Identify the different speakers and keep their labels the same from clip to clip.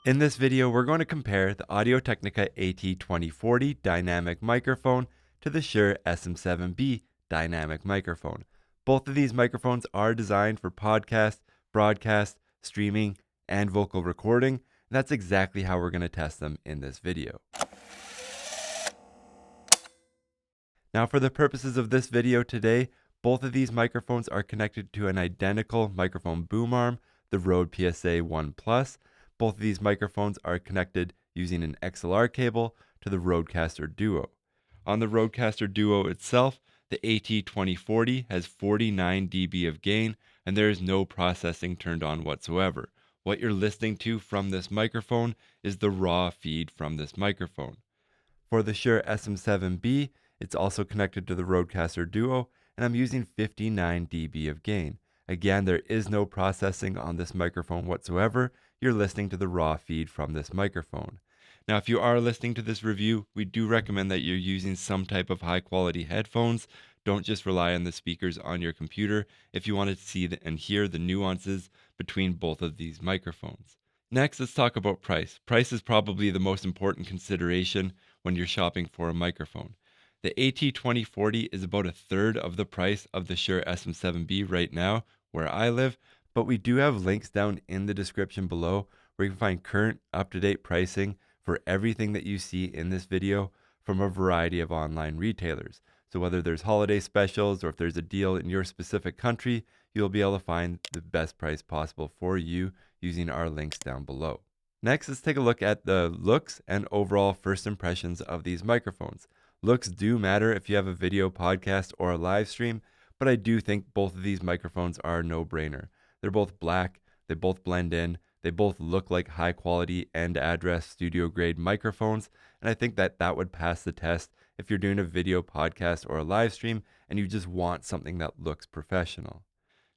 Speaker 1: In this video, we're going to compare the Audio-Technica AT2040 dynamic microphone to the Shure SM7B dynamic microphone. Both of these microphones are designed for podcast, broadcast, streaming, and vocal recording, and that's exactly how we're going to test them in this video. Now, for the purposes of this video today, both of these microphones are connected to an identical microphone boom arm, the Rode PSA 1 Plus. Both of these microphones are connected using an XLR cable to the Rodecaster Duo. On the Rodecaster Duo itself, the AT2040 has 49 dB of gain, and there is no processing turned on whatsoever. What you're listening to from this microphone is the raw feed from this microphone. For the Shure SM7B, it's also connected to the Rodecaster Duo, and I'm using 59 dB of gain. Again, there is no processing on this microphone whatsoever. You're listening to the raw feed from this microphone. Now, if you are listening to this review, we do recommend that you're using some type of high quality headphones. Don't just rely on the speakers on your computer if you want to see and hear the nuances between both of these microphones. Next, let's talk about price. Price is probably the most important consideration when you're shopping for a microphone. The AT2040 is about a third of the price of the Shure SM7B right now, where I live, but we do have links down in the description below where you can find current up-to-date pricing for everything that you see in this video from a variety of online retailers. So whether there's holiday specials or if there's a deal in your specific country, you'll be able to find the best price possible for you using our links down below. Next, let's take a look at the looks and overall first impressions of these microphones. Looks do matter if you have a video podcast or a live stream, but I do think both of these microphones are a no-brainer. They're both black, they both blend in, they both look like high quality end address studio grade microphones, and I think that that would pass the test if you're doing a video podcast or a live stream and you just want something that looks professional.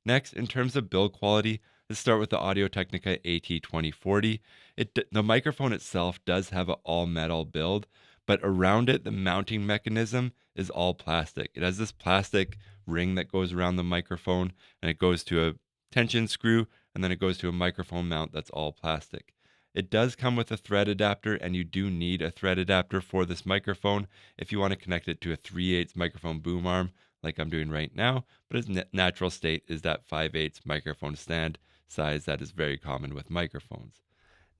Speaker 1: Next, in terms of build quality, let's start with the Audio-Technica AT2040. The microphone itself does have an all metal build, but around it, the mounting mechanism is all plastic. It has this plastic ring that goes around the microphone, and it goes to a tension screw, and then it goes to a microphone mount that's all plastic. It does come with a thread adapter, and you do need a thread adapter for this microphone if you want to connect it to a 3/8 microphone boom arm like I'm doing right now, but its natural state is that 5/8 microphone stand size that is very common with microphones.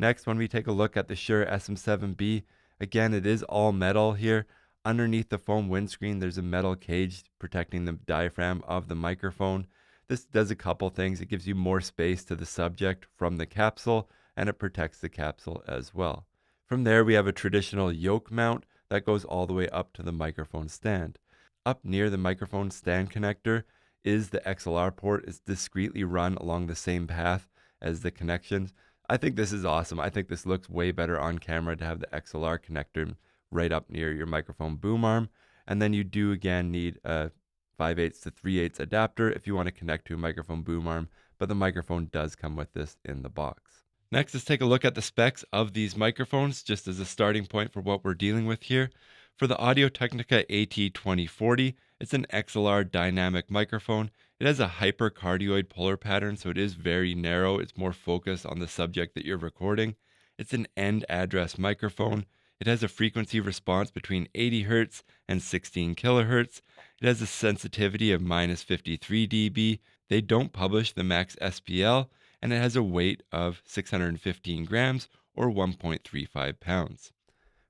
Speaker 1: Next, when we take a look at the Shure SM7B, again, it is all metal here. Underneath the foam windscreen, there's a metal cage protecting the diaphragm of the microphone. This does a couple things. It gives you more space to the subject from the capsule, and it protects the capsule as well. From there, we have a traditional yoke mount that goes all the way up to the microphone stand. Up near the microphone stand connector is the XLR port. It's discreetly run along the same path as the connections. I think this is awesome. I think this looks way better on camera to have the XLR connector right up near your microphone boom arm. And then you do again need a 5/8 to 3/8 adapter if you want to connect to a microphone boom arm, but the microphone does come with this in the box. Next, let's take a look at the specs of these microphones just as a starting point for what we're dealing with here. For the Audio-Technica AT2040, it's an XLR dynamic microphone. It has a hypercardioid polar pattern, so it is very narrow. It's more focused on the subject that you're recording. It's an end address microphone. It has a frequency response between 80 Hz and 16 kHz. It has a sensitivity of -53 dB. They don't publish the max SPL, and it has a weight of 615 grams or 1.35 pounds.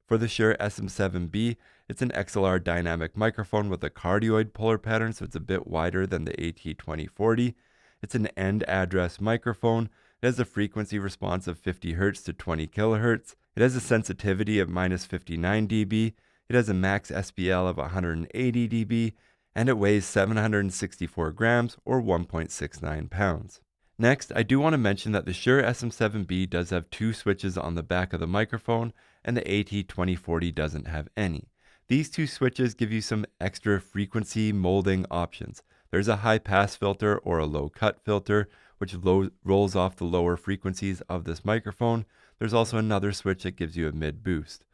Speaker 1: For the Shure SM7B, it's an XLR dynamic microphone with a cardioid polar pattern, so it's a bit wider than the AT2040. It's an end address microphone. It has a frequency response of 50 Hz to 20 kHz. It has a sensitivity of -59 dB. It has a max SPL of 180 dB, and it weighs 764 grams or 1.69 pounds. Next, I do want to mention that the Shure SM7B does have two switches on the back of the microphone, and the AT2040 doesn't have any. These two switches give you some extra frequency molding options. There's a high pass filter or a low cut filter, which rolls off the lower frequencies of this microphone. There's also another switch that gives you a mid boost.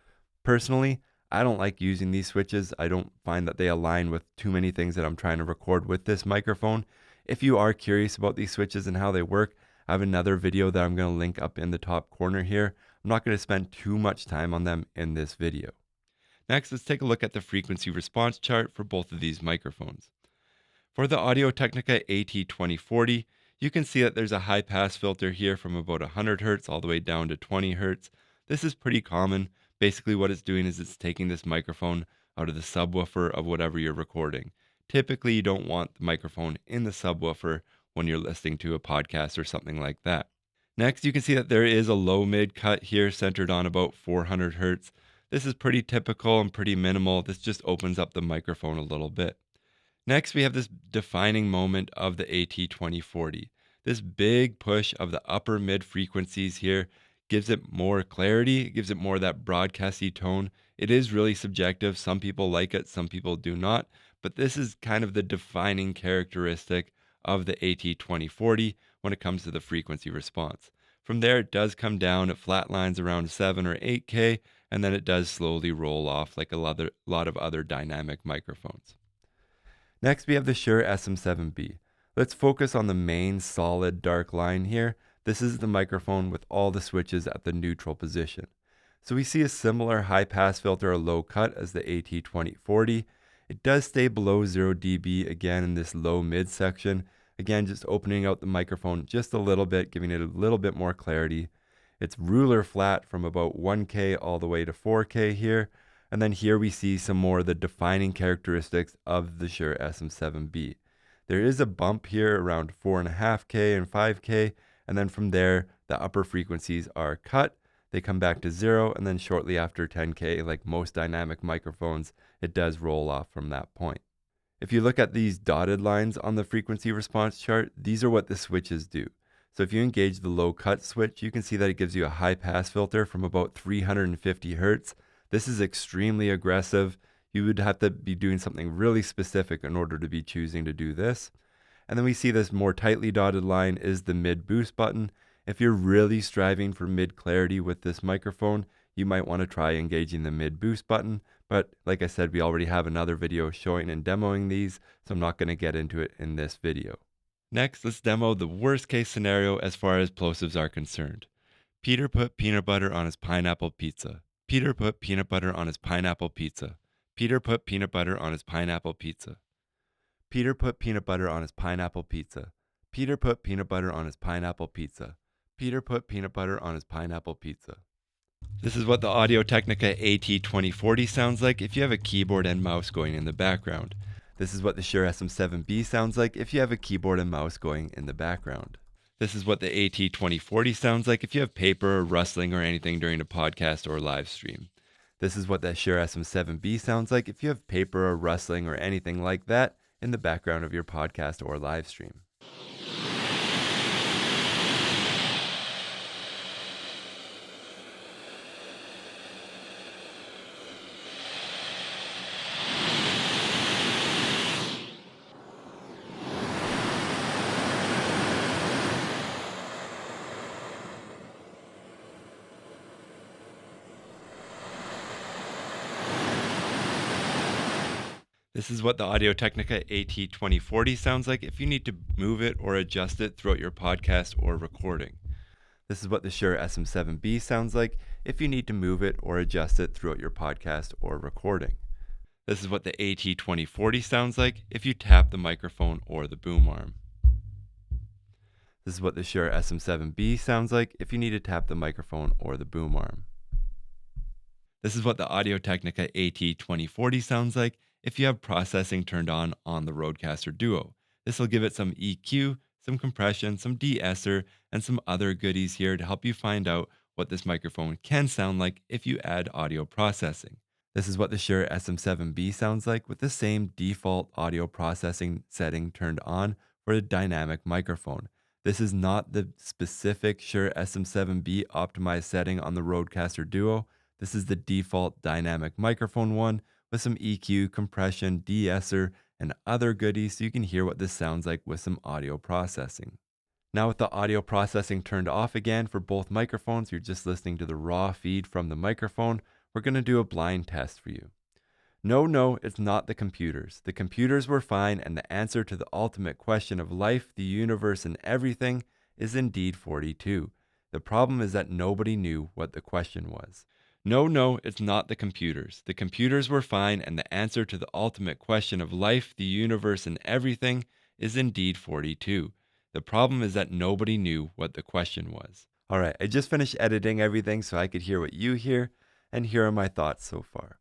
Speaker 1: Personally, I don't like using these switches. I don't find that they align with too many things that I'm trying to record with this microphone. If you are curious about these switches and how they work, I have another video that I'm going to link up in the top corner here. I'm not going to spend too much time on them in this video. Next, let's take a look at the frequency response chart for both of these microphones. For the Audio-Technica AT2040, you can see that there's a high pass filter here from about 100 Hz all the way down to 20 Hz. This is pretty common. Basically what it's doing is it's taking this microphone out of the subwoofer of whatever you're recording. Typically you don't want the microphone in the subwoofer when you're listening to a podcast or something like that. Next, you can see that there is a low mid cut here centered on about 400 Hz. This is pretty typical and pretty minimal. This just opens up the microphone a little bit. Next, we have this defining moment of the AT2040. This big push of the upper mid frequencies here gives it more clarity, gives it more of that broadcasty tone. It is really subjective. Some people like it, some people do not. But this is kind of the defining characteristic of the AT2040 when it comes to the frequency response. From there, it does come down. It flatlines around 7 or 8K, and then it does slowly roll off like a lot of other dynamic microphones. Next, we have the Shure SM7B. Let's focus on the main solid dark line here. This is the microphone with all the switches at the neutral position. So we see a similar high pass filter or low cut as the AT2040. It does stay below 0 dB again in this low mid section. Again, just opening out the microphone just a little bit, giving it a little bit more clarity. It's ruler flat from about 1K all the way to 4K here. And then here we see some more of the defining characteristics of the Shure SM7B. There is a bump here around 4.5K and 5K, and then from there, the upper frequencies are cut. They come back to 0, and then shortly after 10K, like most dynamic microphones, it does roll off from that point. If you look at these dotted lines on the frequency response chart, these are what the switches do. So if you engage the low cut switch, you can see that it gives you a high pass filter from about 350 Hz. This is extremely aggressive. You would have to be doing something really specific in order to be choosing to do this. And then we see this more tightly dotted line is the mid boost button. If you're really striving for mid clarity with this microphone, you might want to try engaging the mid boost button. But like I said, we already have another video showing and demoing these, so I'm not going to get into it in this video. Next, let's demo the worst case scenario as far as plosives are concerned. Peter put peanut butter on his pineapple pizza. Peter put peanut butter on his pineapple pizza. Peter put peanut butter on his pineapple pizza. Peter put peanut butter on his pineapple pizza. Peter put peanut butter on his pineapple pizza. Peter put peanut butter on his pineapple pizza. This is what the Audio-Technica AT2040 sounds like if you have a keyboard and mouse going in the background. This is what the Shure SM7B sounds like if you have a keyboard and mouse going in the background. This is what the AT2040 sounds like if you have paper or rustling or anything during a podcast or live stream. This is what the Shure SM7B sounds like if you have paper or rustling or anything like that in the background of your podcast or live stream. This is what the Audio-Technica AT2040 sounds like if you need to move it or adjust it throughout your podcast or recording. This is what the Shure SM7B sounds like if you need to move it or adjust it throughout your podcast or recording. This is what the AT2040 sounds like if you tap the microphone or the boom arm. This is what the Shure SM7B sounds like if you need to tap the microphone or the boom arm. This is what the Audio-Technica AT2040 sounds like if you have processing turned on the Rodecaster Duo. This will give it some EQ, some compression, some de-esser, and some other goodies here to help you find out what this microphone can sound like if you add audio processing. This is what the Shure SM7B sounds like with the same default audio processing setting turned on for a dynamic microphone. This is not the specific Shure SM7B optimized setting on the Rodecaster Duo. This is the default dynamic microphone one with some EQ, compression, de-esser, and other goodies so you can hear what this sounds like with some audio processing. Now with the audio processing turned off again for both microphones, you're just listening to the raw feed from the microphone. We're going to do a blind test for you. No, it's not the computers. The computers were fine, and the answer to the ultimate question of life, the universe, and everything is indeed 42. The problem is that nobody knew what the question was. No, it's not the computers. The computers were fine, and the answer to the ultimate question of life, the universe, and everything is indeed 42. The problem is that nobody knew what the question was. All right, I just finished editing everything so I could hear what you hear, and here are my thoughts so far.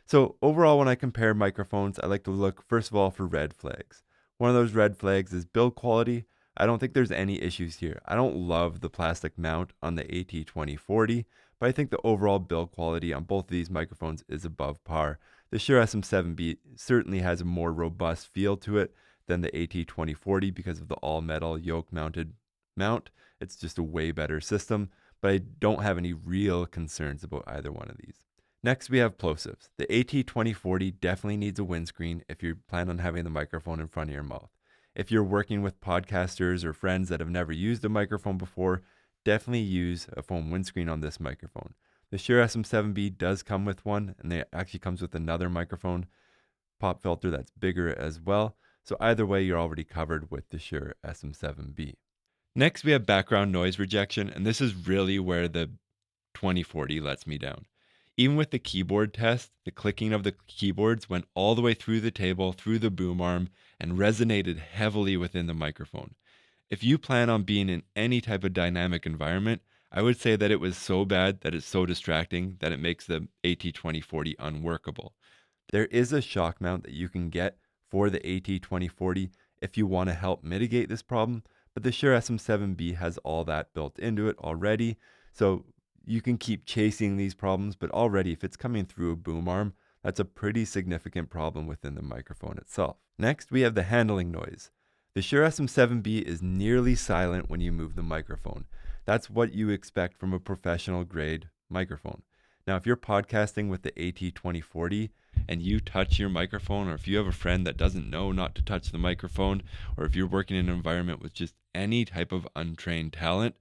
Speaker 1: So overall, when I compare microphones, I like to look first of all for red flags. One of those red flags is build quality. I don't think there's any issues here. I don't love the plastic mount on the AT2040, but I think the overall build quality on both of these microphones is above par. The Shure SM7B certainly has a more robust feel to it than the AT2040 because of the all metal yoke mounted mount. It's just a way better system, but I don't have any real concerns about either one of these. Next, we have plosives. The AT2040 definitely needs a windscreen if you plan on having the microphone in front of your mouth. If you're working with podcasters or friends that have never used a microphone before, definitely use a foam windscreen on this microphone. The Shure SM7B does come with one, and it actually comes with another microphone pop filter that's bigger as well. So either way, you're already covered with the Shure SM7B. Next, we have background noise rejection, and this is really where the 2040 lets me down. Even with the keyboard test, the clicking of the keyboards went all the way through the table, through the boom arm, and resonated heavily within the microphone. If you plan on being in any type of dynamic environment, I would say that it was so bad that it's so distracting that it makes the AT2040 unworkable. There is a shock mount that you can get for the AT2040 if you want to help mitigate this problem, but the Shure SM7B has all that built into it already. So you can keep chasing these problems, but already if it's coming through a boom arm, that's a pretty significant problem within the microphone itself. Next, we have the handling noise. The Shure SM7B is nearly silent when you move the microphone. That's what you expect from a professional grade microphone. Now, if you're podcasting with the AT2040 and you touch your microphone, or if you have a friend that doesn't know not to touch the microphone, or if you're working in an environment with just any type of untrained talent,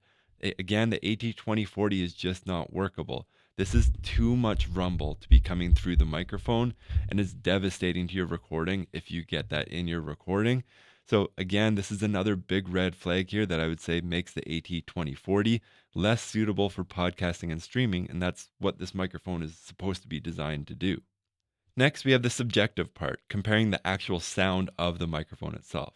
Speaker 1: again, the AT2040 is just not workable. This is too much rumble to be coming through the microphone, and it's devastating to your recording if you get that in your recording. So again, this is another big red flag here that I would say makes the AT2040 less suitable for podcasting and streaming, and that's what this microphone is supposed to be designed to do. Next, we have the subjective part, comparing the actual sound of the microphone itself.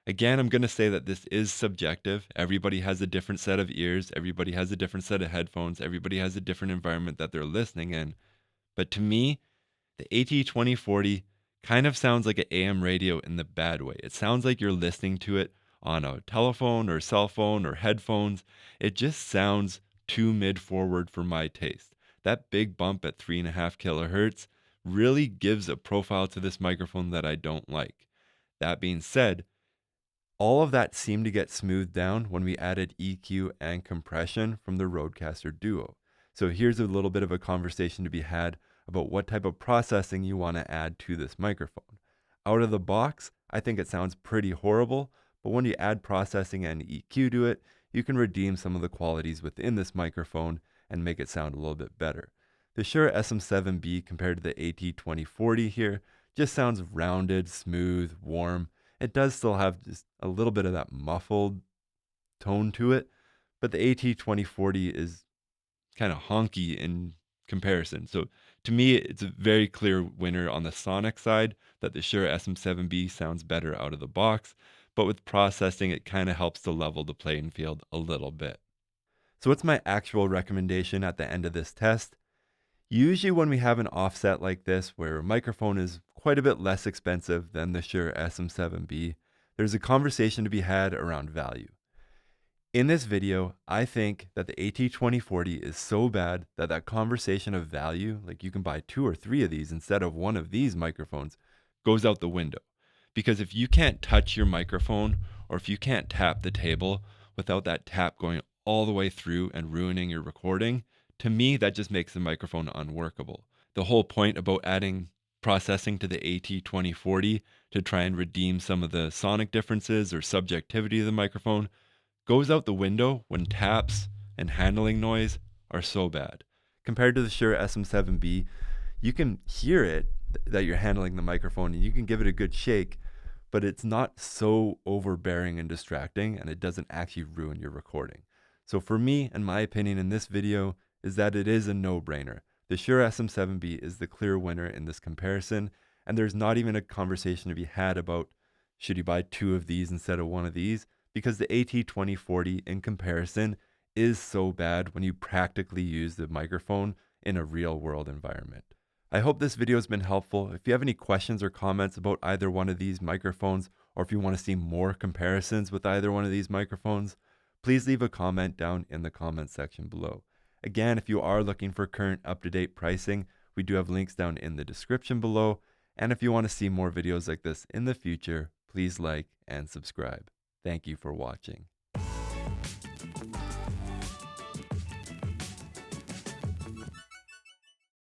Speaker 1: Again, I'm going to say that this is subjective. Everybody has a different set of ears. Everybody has a different set of headphones. Everybody has a different environment that they're listening in. But to me, the AT2040 kind of sounds like an AM radio in the bad way. It sounds like you're listening to it on a telephone or cell phone or headphones. It just sounds too mid-forward for my taste. That big bump at 3.5 kilohertz really gives a profile to this microphone that I don't like. That being said, all of that seemed to get smoothed down when we added EQ and compression from the Rodecaster Duo. So here's a little bit of a conversation to be had about what type of processing you want to add to this microphone. Out of the box, I think it sounds pretty horrible, but when you add processing and EQ to it, you can redeem some of the qualities within this microphone and make it sound a little bit better. The Shure SM7B compared to the AT2040 here just sounds rounded, smooth, warm. It does still have just a little bit of that muffled tone to it, but the AT2040 is kind of honky in comparison. So to me, it's a very clear winner on the sonic side that the Shure SM7B sounds better out of the box, but with processing, it kind of helps to level the playing field a little bit. So what's my actual recommendation at the end of this test? Usually when we have an offset like this, where a microphone is quite a bit less expensive than the Shure SM7B, there's a conversation to be had around value. In this video, I think that the AT2040 is so bad that that conversation of value, like you can buy 2 or 3 of these instead of one of these microphones, goes out the window. Because if you can't touch your microphone, or if you can't tap the table without that tap going all the way through and ruining your recording, to me, that just makes the microphone unworkable. The whole point about adding processing to the AT2040 to try and redeem some of the sonic differences or subjectivity of the microphone goes out the window when taps and handling noise are so bad. Compared to the Shure SM7B, you can hear it that you're handling the microphone and you can give it a good shake, but it's not so overbearing and distracting, and it doesn't actually ruin your recording. So for me, and my opinion in this video, is that it is a no-brainer. The Shure SM7B is the clear winner in this comparison, and there's not even a conversation to be had about should you buy two of these instead of one of these, because the AT2040 in comparison is so bad when you practically use the microphone in a real world environment. I hope this video has been helpful. If you have any questions or comments about either one of these microphones, or if you want to see more comparisons with either one of these microphones, please leave a comment down in the comment section below. Again, if you are looking for current up-to-date pricing, we do have links down in the description below. And if you want to see more videos like this in the future, please like and subscribe. Thank you for watching.